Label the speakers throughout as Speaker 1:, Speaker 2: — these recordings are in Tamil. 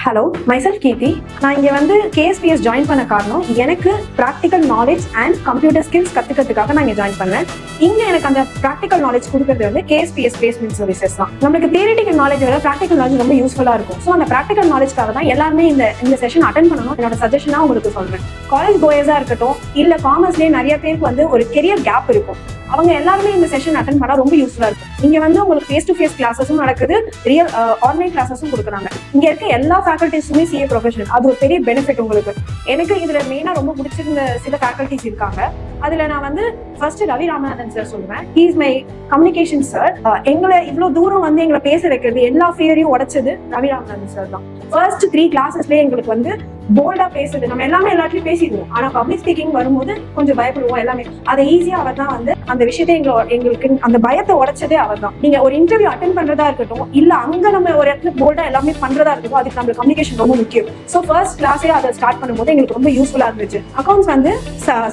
Speaker 1: ஹலோ, மைசெல்ஃப் கீர்த்தி. நான் இங்கே வந்து KSPS ஜாயின் பண்ண காரணம் எனக்கு practical knowledge and computer skills கற்றுக்கிறதுக்காக நான் இங்கே ஜாயின் பண்ணேன். இங்கே எனக்கு அந்த ப்ராக்டிக்கல் நாலேஜ் கொடுக்குறது வந்து KSPS பிளேஸ்மெண்ட் சர்வீசஸ் தான். நம்மளுக்கு தியரிட்டிக்கல் நாலேஜ் விட ப்ராக்டிக்கல் நாலேஜ் ரொம்ப யூஸ்ஃபுல்லாக இருக்கும். ஸோ அந்த ப்ராக்டிக்கல் நாலேஜ்க்காக தான் எல்லாருமே இந்த செஷன் அட்டன் பண்ணணும். என்னோட சஜஷனாக உங்களுக்கு சொல்கிறேன். காலேஜ் கோயர்ஸாக இருக்கட்டும், இல்லை காமர்ஸ்லேயே நிறைய பேருக்கு வந்து ஒரு கெரியர் கேப் இருக்கும். அவங்க எல்லாருமே இந்த செஷன் அட்டன் பண்ணா ரொம்ப யூஸ்ஃபுல்லா இருக்கும். இங்க வந்து உங்களுக்கு ஃபேஸ் டு ஃபேஸ் கிளாஸஸும் நடக்குது, ரியல் ஆன்லைன் கிளாஸஸும் கொடுக்குறாங்க. இங்க இருக்க எல்லா ஃபேக்கல்டிஸுமே CA ப்ரொஃபஷனல். அது ஒரு பெரிய பெனிஃபிட் உங்களுக்கு. எனக்கு இதுல மெயினா ரொம்ப பிடிச்சிருந்த சில ஃபேக்கல்டிஸ் இருக்காங்க. அதுல நான் வந்து ஃபர்ஸ்ட் ரவி ராமநாதன் சார் சொல்லுவேன். He is my communication sir. எங்களை இவ்வளவு தூரம் வந்து எங்களை பேச வைக்கிறது, எல்லா ஃபியரையும் உடைச்சது ரவி ராமநாதன் சார் தான். ஃபர்ஸ்ட் 3 கிளாஸஸ்லேயே எங்களுக்கு வந்து போல்டா பேசுது. நம்ம எல்லாமே எல்லாத்தையும் பேசிடுவோம், ஆனா பப்ளிக் ஸ்பீக்கிங் வரும்போது கொஞ்சம் பயப்படுவோம். எல்லாமே அதை ஈஸியா அவர் தான் வந்து அந்த விஷயத்தை எங்களுக்கு அந்த பயத்தை உடைச்சதே அவர் தான். நீங்க ஒரு இன்டர்வியூ அட்டென்ட் பண்றதா இருக்கட்டும், இல்ல அங்க நம்ம ஒரு இடத்துல போல்டா எல்லாமே பண்றதா இருக்கட்டும், அதுக்கு நம்ம கம்யூனிகேஷன் ரொம்ப முக்கியம். ஸோ ஃபர்ஸ்ட் கிளாஸே அதை ஸ்டார்ட் பண்ணும்போது எங்களுக்கு ரொம்ப யூஸ்ஃபுல்லா இருந்துச்சு. அக்கௌண்ட்ஸ் வந்து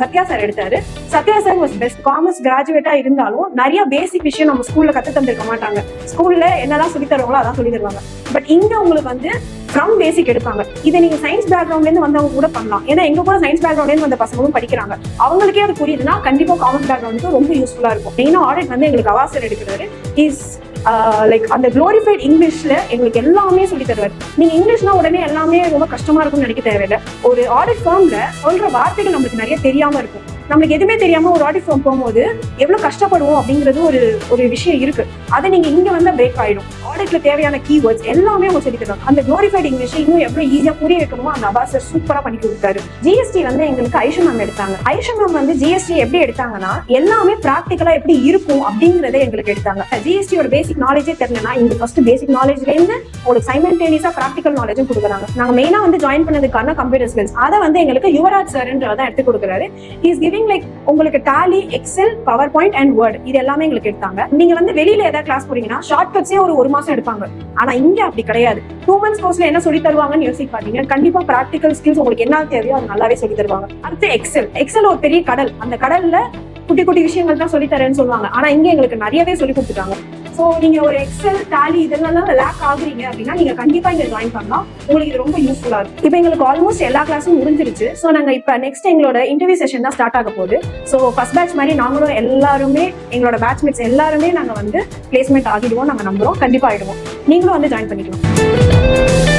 Speaker 1: சத்யா சார் எடுத்தாரு. Sathya sir was best. Commerce கிராஜுவேட்டா இருந்தாலும் நிறைய பேசிக் விஷயம் நம்ம ஸ்கூல்ல கத்து தந்திருக்க மாட்டாங்க. ஸ்கூல்ல என்னதான் சொல்லி தருவாங்களோ அதான் சொல்லி தருவாங்க. பட் இங்க உங்களுக்கு வந்து ஃப்ரம் பேசிக் எடுப்பாங்க. இதை நீங்க சயின்ஸ் பேக்ரவுண்ட்ல இருந்து வந்தவங்க கூட பண்ணலாம். ஏன்னா எங்க கூட சயின்ஸ் பேக்ரவுண்ட்ல இருந்து வந்த பசங்களும் படிக்கிறாங்க. அவங்களுக்கே அது புரியுதுன்னா கண்டிப்பா காமர்ஸ் பேக்ரவுண்டுக்கு ரொம்ப யூஸ்ஃபுல்லா இருக்கும். மெயினா ஆடிட் வந்து எங்களுக்கு அவாசர் எடுக்கிறாரு. இஸ் லைக் அந்த குளோரிஃபைட் இங்கிலீஷ்ல எங்களுக்கு எல்லாமே சொல்லி தருவார். நீங்க இங்கிலீஷ்னா உடனே எல்லாமே ரொம்ப கஷ்டமா இருக்கும்னு நினைக்க தேவையில்லை. ஒரு ஆடிட் ஃபார்ம்ல சொல்ற வார்த்தைகள் நம்மளுக்கு நிறைய தெரியாம இருக்கும். நம்மளுக்கு எதுவுமே தெரியாம ஒரு ஆடிட் ஃபார்ம் போகும்போது எவ்வளவு கஷ்டப்படுவோம் அப்படிங்கிறது ஒரு விஷயம் இருக்கு. அதை நீங்க இங்க வந்து பிரேக் ஆயிடும். ஆடிட்ல தேவையான கீவேர்ட்ஸ் எல்லாமே அவங்க சொல்லி தருவாங்க. அந்த குளோரிஃபைட் இங்கிலீஷ் இன்னும் எவ்வளவு ஈஸியா புரிய வைக்கணுமோ அந்த அபாசர் சூப்பரா பண்ணி கொடுத்தாரு. GST வந்து எங்களுக்கு ஐஷா மேம் எடுத்தாங்க. ஐஷா மேம் வந்து GST எப்படி எடுத்தாங்கன்னா எல்லாமே பிராக்டிகலா எப்படி இருக்கும் அப்படிங்கறத எங்களுக்கு எடுத்தாங்க. GST பேசிக் நாலேஜே தெரியலனா இங்க ஃபர்ஸ்ட் பேசிக் நாலேஜ்ல இருந்து உங்களுக்கு சைமல்டேனியஸா பிராக்டிகல் நாலேஜும் கொடுக்குறாங்க. நாங்க மெயினா வந்து ஜாயின் பண்ணதுக்கான கம்ப்யூட்டர் ஸ்கில்ஸ் அதை வந்து எங்களுக்கு யுவராஜ் சார்ன்றதான் எடுத்து கொடுக்குறாரு. லைக் உங்களுக்கு Tally, Excel, PowerPoint and Word இது எல்லாமே எங்களுக்கு எடுத்தாங்க. நீங்க வந்து வெளியில ஏதாவது கிளாஸ் போறீங்கன்னா ஷார்ட் கட்ஸே ஒரு மாசம் எடுப்பாங்க. ஆனா இங்க அப்படி கிடையாது. 2 months கோர்ஸ்ல என்ன சொல்லி தருவாங்கன்னு யோசிச்சு பாத்தீங்க. கண்டிப்பா பிராக்டிகல் ஸ்கில்ஸ் உங்களுக்கு என்ன தேவையோ அது நல்லாவே சொல்லி தருவாங்க. அடுத்து எக்ஸல் ஒரு பெரிய கடல். அந்த கடல்ல குட்டி குட்டி விஷயங்கள் தான் சொல்லி தரேன்னு சொல்லுவாங்க. ஆனா இங்க எங்களுக்கு நிறையவே சொல்லி கொடுத்துட்டாங்க. ஸோ நீங்க ஒரு எக்ஸல், டாலி இதெல்லாம் லேக் ஆகுறீங்க அப்படின்னா நீங்க கண்டிப்பா இங்க ஜாயின் பண்ணலாம். உங்களுக்கு இது ரொம்ப யூஸ்ஃபுல்லா இருக்கும். இப்போ எங்களுக்கு ஆல்மோஸ்ட் எல்லா கிளாஸும் முடிஞ்சிருச்சு. ஸோ நாங்க இப்ப நெக்ஸ்ட் எங்களோட இன்டர்வியூ செஷன் தான் ஸ்டார்ட் ஆக போகுது. ஸோ ஃபர்ஸ்ட் பேட்ச் மாதிரி நாங்களும் எல்லாருமே எங்களோட பேட்ச்மேட்ஸ் எல்லாருமே நாங்க வந்து பிளேஸ்மெண்ட் ஆகிடுவோம். நாங்க நம்புறோம், கண்டிப்பா ஆயிடுவோம். நீங்களும் வந்து ஜாயின் பண்ணிக்கலாம்.